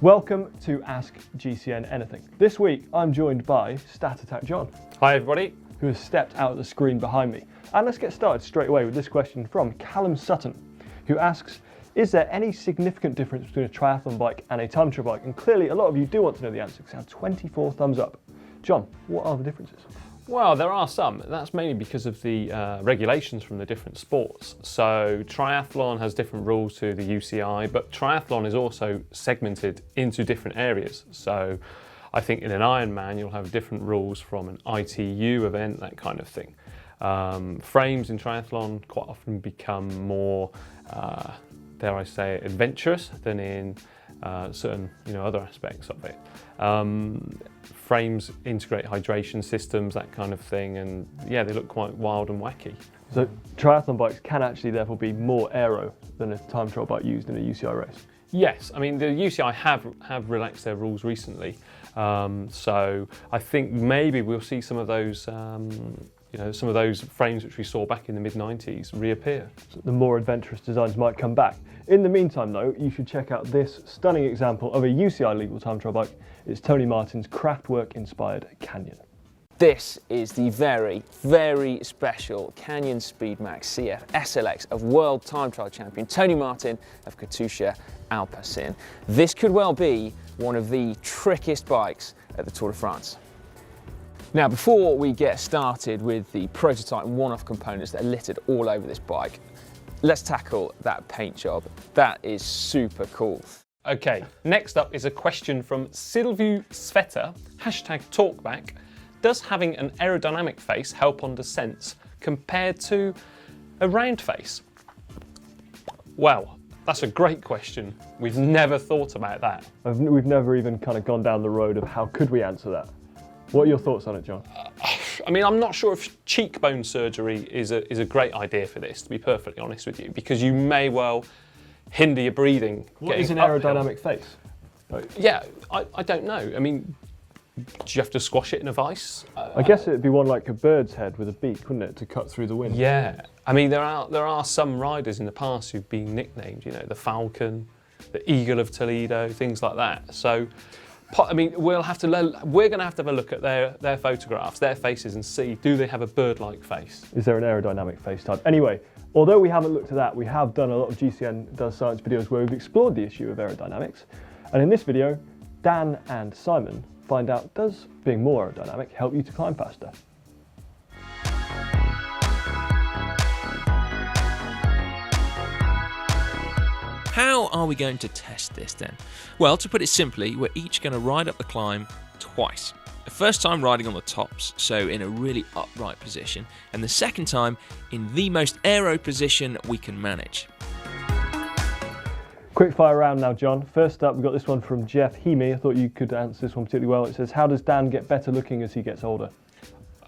Welcome to Ask GCN Anything. This week I'm joined by Stat Attack John. Hi everybody. Who has stepped out of the screen behind me. And let's get started straight away with this question from Callum Sutton, who asks, is there any significant difference between a triathlon bike and a time trial bike? And clearly a lot of you do want to know the answer because I have 24 thumbs up. John, what are the differences? Well, there are some. That's mainly because of the regulations from the different sports. So triathlon has different rules to the UCI, but triathlon is also segmented into different areas. So I think in an Ironman, you'll have different rules from an ITU event, that kind of thing. Frames in triathlon quite often become more, dare I say, adventurous than in certain other aspects of it. Frames integrate hydration systems, that kind of thing, and yeah, they look quite wild and wacky. So triathlon bikes can actually therefore be more aero than a time trial bike used in a UCI race? Yes, I mean the UCI have relaxed their rules recently, so I think maybe we'll see some of those some of those frames which we saw back in the mid-90s reappear. So the more adventurous designs might come back. In the meantime though, you should check out this stunning example of a UCI legal time trial bike. It's Tony Martin's Kraftwerk inspired Canyon. This is the very, very special Canyon Speedmax CF SLX of World Time Trial Champion Tony Martin of Katusha Alpecin. This could well be one of the trickiest bikes at the Tour de France. Now, before we get started with the prototype one-off components that are littered all over this bike, let's tackle that paint job. That is super cool. Okay, next up is a question from Silviu Sveta, #talkback. Does having an aerodynamic face help on descents compared to a round face? Well, that's a great question. We've never thought about that. We've never even kind of gone down the road of how could we answer that. What are your thoughts on it, John? I mean, I'm not sure if cheekbone surgery is a great idea for this, to be perfectly honest with you, because you may well hinder your breathing. What is an aerodynamic face? Yeah, I don't know. I mean, do you have to squash it in a vice? I guess it'd be one like a bird's head with a beak, wouldn't it, to cut through the wind? Yeah, I mean there are some riders in the past who've been nicknamed, the Falcon, the Eagle of Toledo, things like that. So, I mean, we're going to have a look at their photographs, their faces, and see, do they have a bird-like face? Is there an aerodynamic face type? Anyway, although we haven't looked at that, we have done a lot of GCN Does Science videos where we've explored the issue of aerodynamics. And in this video, Dan and Simon find out, does being more aerodynamic help you to climb faster? How are we going to test this then? Well, to put it simply, we're each going to ride up the climb twice. The first time riding on the tops, so in a really upright position, and the second time in the most aero position we can manage. Quick fire round now, John. First up, we've got this one from Jeff Heamy. I thought you could answer this one particularly well. It says, how does Dan get better looking as he gets older?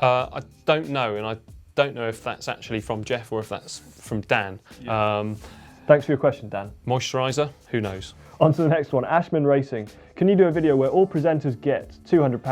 I don't know, and I don't know if that's actually from Jeff or if that's from Dan. Yeah. Thanks for your question, Dan. Moisturiser? Who knows? On to the next one, Ashman Racing. Can you do a video where all presenters get £200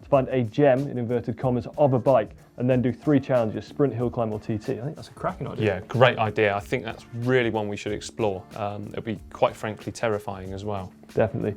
to find a gem, in inverted commas, of a bike, and then do 3 challenges, sprint, hill climb or TT? I think that's a cracking idea. Yeah, great idea. I think that's really one we should explore. It'll be quite frankly terrifying as well. Definitely.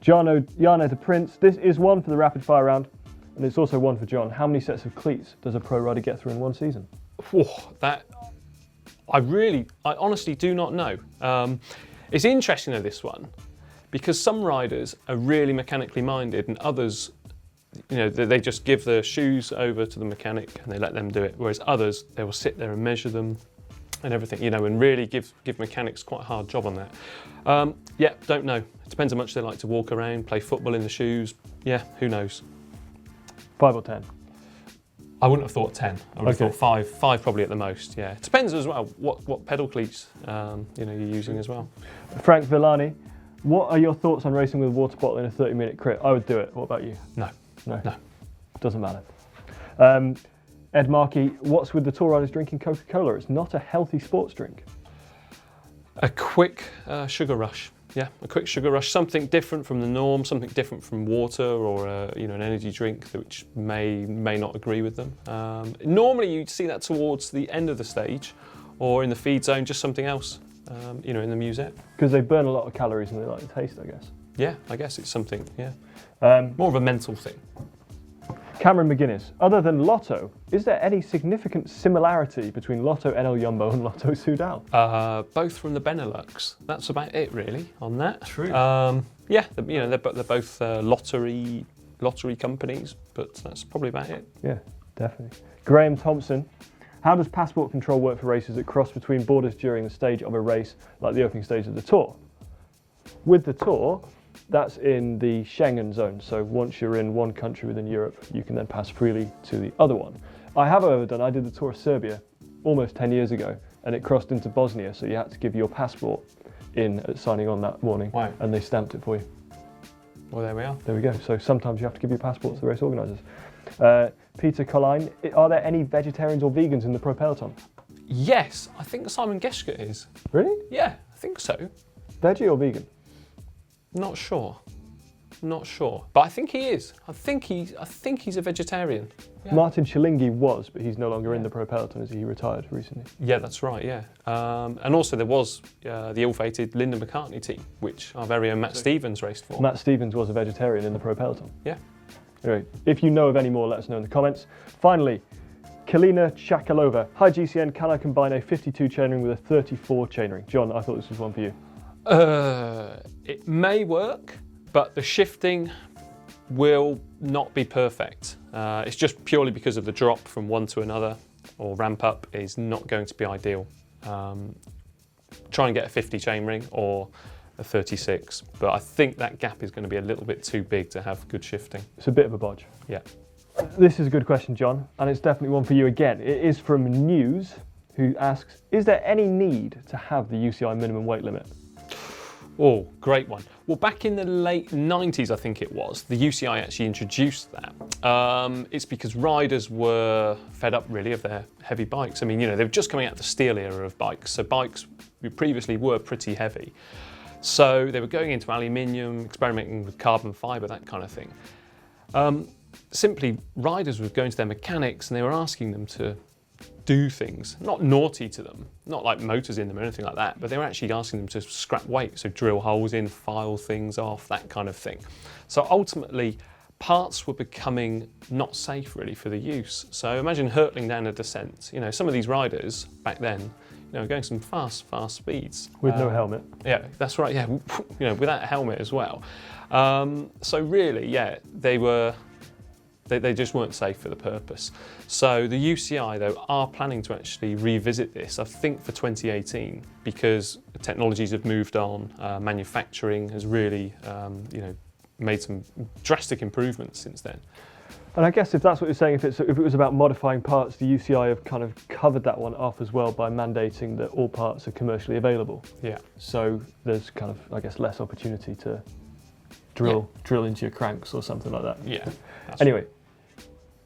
Jarno the Prince, this is one for the rapid fire round, and it's also one for John. How many sets of cleats does a pro rider get through in one season? I honestly do not know. It's interesting of this one because some riders are really mechanically minded and others, they just give their shoes over to the mechanic and they let them do it. Whereas others, they will sit there and measure them and everything, and really give mechanics quite a hard job on that. Yeah, don't know. It depends how much they like to walk around, play football in the shoes. Yeah, who knows? 5 or 10? I wouldn't have thought 10. I would have thought 5 probably at the most, yeah. It depends as well what pedal cleats you're using as well. Frank Villani, what are your thoughts on racing with a water bottle in a 30-minute crit? I would do it. What about you? No. Doesn't matter. Ed Markey, what's with the tour riders drinking Coca-Cola? It's not a healthy sports drink. A quick sugar rush. Yeah, a quick sugar rush, something different from the norm, something different from water or an energy drink which may not agree with them. Normally you'd see that towards the end of the stage or in the feed zone, just something else, in the musette. Because they burn a lot of calories and they like the taste, I guess. Yeah, I guess it's something, yeah. Um, More of a mental thing. Cameron McGuinness, other than Lotto, is there any significant similarity between Lotto NL Jumbo and Lotto Soudal? Both from the Benelux. That's about it, really, on that. True. Yeah, they're both lottery companies, but that's probably about it. Yeah, definitely. Graham Thompson, how does passport control work for races that cross between borders during the stage of a race, like the opening stage of the Tour? With the Tour, that's in the Schengen zone, so once you're in one country within Europe, you can then pass freely to the other one. I did the Tour of Serbia almost 10 years ago, and it crossed into Bosnia, so you had to give your passport in at signing on that morning, Wow. and they stamped it for you. Well, there we are. There we go. So sometimes you have to give your passport to the race organisers. Peter Colline, are there any vegetarians or vegans in the Pro Peloton? Yes, I think Simon Geschke is. Really? Yeah, I think so. Veggie or vegan? Not sure, but I think he is. I think he's a vegetarian. Yeah. Martin Chilingi was, but he's no longer in the Pro Peloton as he retired recently. Yeah, that's right. Yeah, and also there was the ill-fated Linda McCartney team, which our very own Matt Stevens raced for. Matt Stevens was a vegetarian in the Pro Peloton. Yeah. Anyway, if you know of any more, let us know in the comments. Finally, Kalina Chakalova. Hi GCN, can I combine a 52 chainring with a 34 chainring? John, I thought this was one for you. It may work, but the shifting will not be perfect. It's just purely because of the drop from one to another, or ramp up is not going to be ideal. Try and get a 50 chainring or a 36, but I think that gap is going to be a little bit too big to have good shifting. It's a bit of a bodge. Yeah. This is a good question, John, and it's definitely one for you again. It is from News, who asks, is there any need to have the UCI minimum weight limit? Oh, great one. Well, back in the late 90s, I think it was, the UCI actually introduced that. It's because riders were fed up, really, of their heavy bikes. I mean, they were just coming out of the steel era of bikes, so bikes previously were pretty heavy. So they were going into aluminium, experimenting with carbon fibre, that kind of thing. Simply, riders were going to their mechanics and they were asking them to do things, not naughty to them, not like motors in them or anything like that, but they were actually asking them to scrap weight, so drill holes in, file things off, that kind of thing. So ultimately, parts were becoming not safe really for the use. So imagine hurtling down a descent. Some of these riders back then, going some fast speeds. With no helmet. Yeah, that's right, yeah, without a helmet as well. So really, yeah, they just weren't safe for the purpose. So the UCI, though, are planning to actually revisit this, I think for 2018, because technologies have moved on, manufacturing has really, made some drastic improvements since then. And I guess if that's what you're saying, if it was about modifying parts, the UCI have kind of covered that one off as well by mandating that all parts are commercially available. Yeah. So there's kind of, I guess, less opportunity to drill into your cranks or something like that. Yeah. Anyway,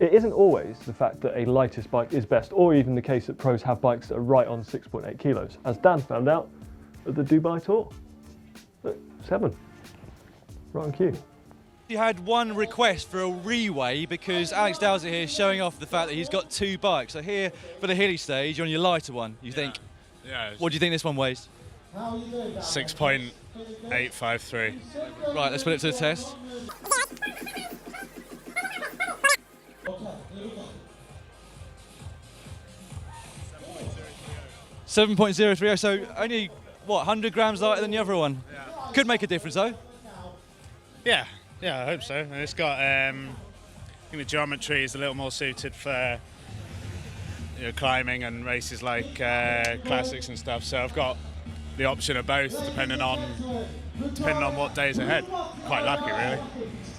it isn't always the fact that a lightest bike is best, or even the case that pros have bikes that are right on 6.8 kilos, as Dan found out at the Dubai Tour. Look, 7. Right on cue. You had one request for a reweigh because Alex Dowsett here is showing off the fact that he's got 2 bikes. So here for the hilly stage, you're on your lighter one. You think? Yeah. What do you think this one weighs? 6.853. Right, let's put it to the test. 7.030, so only, 100 grams lighter than the other one? Yeah. Could make a difference though. Yeah, I hope so. And it's got, I think the geometry is a little more suited for climbing and races like classics and stuff. So I've got the option of both, depending on what days ahead. Quite lucky, really.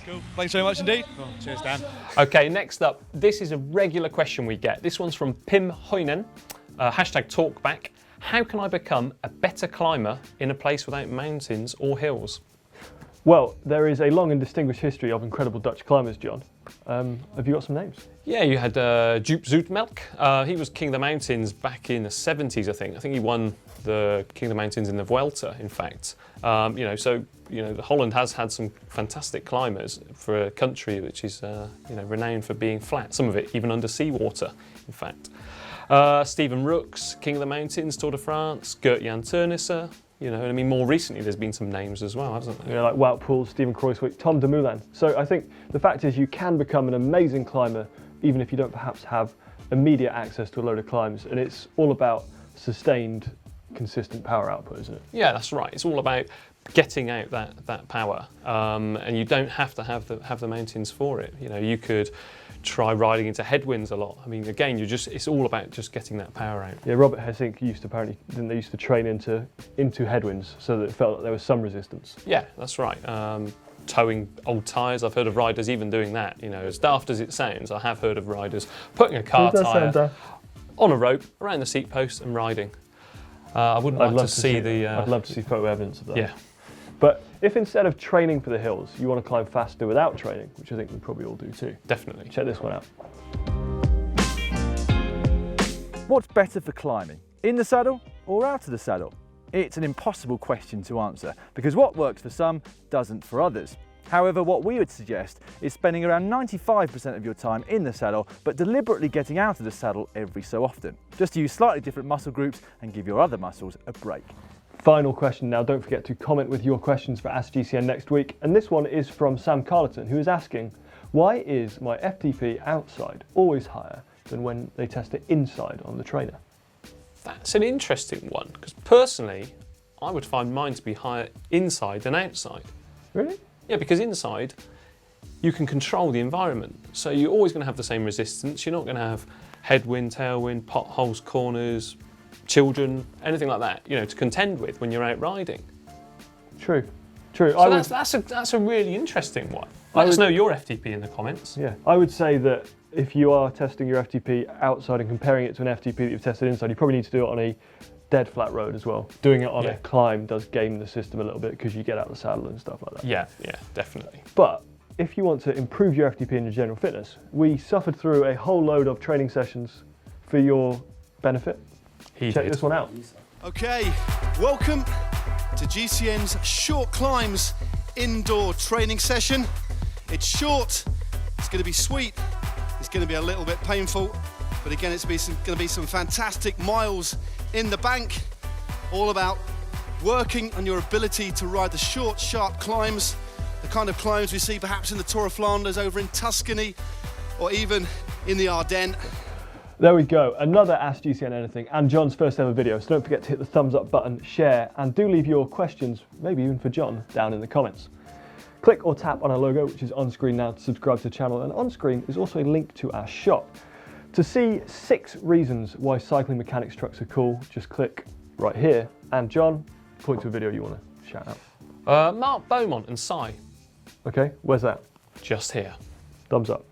Cool. Thanks very much indeed. Cool. Cheers, Dan. Okay, next up, this is a regular question we get. This one's from Pim Hoinen, #talkback. How can I become a better climber in a place without mountains or hills? Well, there is a long and distinguished history of incredible Dutch climbers, John. Have you got some names? Yeah, you had Joop Zoetemelk. He was King of the Mountains back in the 70s, I think. I think he won the King of the Mountains in the Vuelta, in fact. Holland has had some fantastic climbers for a country which is, renowned for being flat. Some of it even under seawater, in fact. Steven Rooks, King of the Mountains, Tour de France. Gert-Jan Teunissen, You know, and I mean, more recently there's been some names as well, hasn't there? You know, like Wout Poels, Stephen Kruijswijk, Tom Dumoulin. So I think the fact is you can become an amazing climber even if you don't perhaps have immediate access to a load of climbs, and it's all about sustained, consistent power output, isn't it? Yeah, that's right. It's all about getting out that power, and you don't have to have the mountains for it. You know, you could try riding into headwinds a lot. I mean, again, it's all about just getting that power out. Yeah, Robert Hessink used to train into headwinds so that it felt like there was some resistance. Yeah, that's right. Towing old tyres, I've heard of riders even doing that. You know, as daft as it sounds, I have heard of riders putting a car tyre on a rope around the seat post and riding. I wouldn't like to see the... I'd love to see photo evidence of that. Yeah. But if instead of training for the hills, you want to climb faster without training, which I think we probably all do too. Definitely. Check this one out. What's better for climbing, in the saddle or out of the saddle? It's an impossible question to answer because what works for some doesn't for others. However, what we would suggest is spending around 95% of your time in the saddle, but deliberately getting out of the saddle every so often. Just to use slightly different muscle groups and give your other muscles a break. Final question now. Don't forget to comment with your questions for Ask GCN next week. And this one is from Sam Carleton, who is asking, why is my FTP outside always higher than when they test it inside on the trainer? That's an interesting one, because personally, I would find mine to be higher inside than outside. Really? Yeah, because inside, you can control the environment. So you're always going to have the same resistance. You're not going to have headwind, tailwind, potholes, corners, children, anything like that, you know, to contend with when you're out riding. True. True. So that's a really interesting one. Let us know your FTP in the comments. Yeah, I would say that if you are testing your FTP outside and comparing it to an FTP that you've tested inside, you probably need to do it on a dead flat road as well. Doing it on a climb does game the system a little bit because you get out of the saddle and stuff like that. Yeah, definitely. But if you want to improve your FTP and your general fitness, we suffered through a whole load of training sessions for your benefit. Check this one out. Okay, welcome to GCN's Short Climbs indoor training session. It's short, it's going to be sweet, it's going to be a little bit painful, but again it's going to be some fantastic miles in the bank, all about working on your ability to ride the short, sharp climbs, the kind of climbs we see perhaps in the Tour of Flanders, over in Tuscany, or even in the Ardennes. There we go, another Ask GCN Anything and John's first ever video, so don't forget to hit the thumbs up button, share, and do leave your questions, maybe even for John, down in the comments. Click or tap on our logo, which is on screen now, to subscribe to the channel, and on screen is also a link to our shop. To see 6 reasons why cycling mechanics trucks are cool, just click right here, and John, point to a video you want to shout out. Mark Beaumont and Cy. Okay, where's that? Just here. Thumbs up.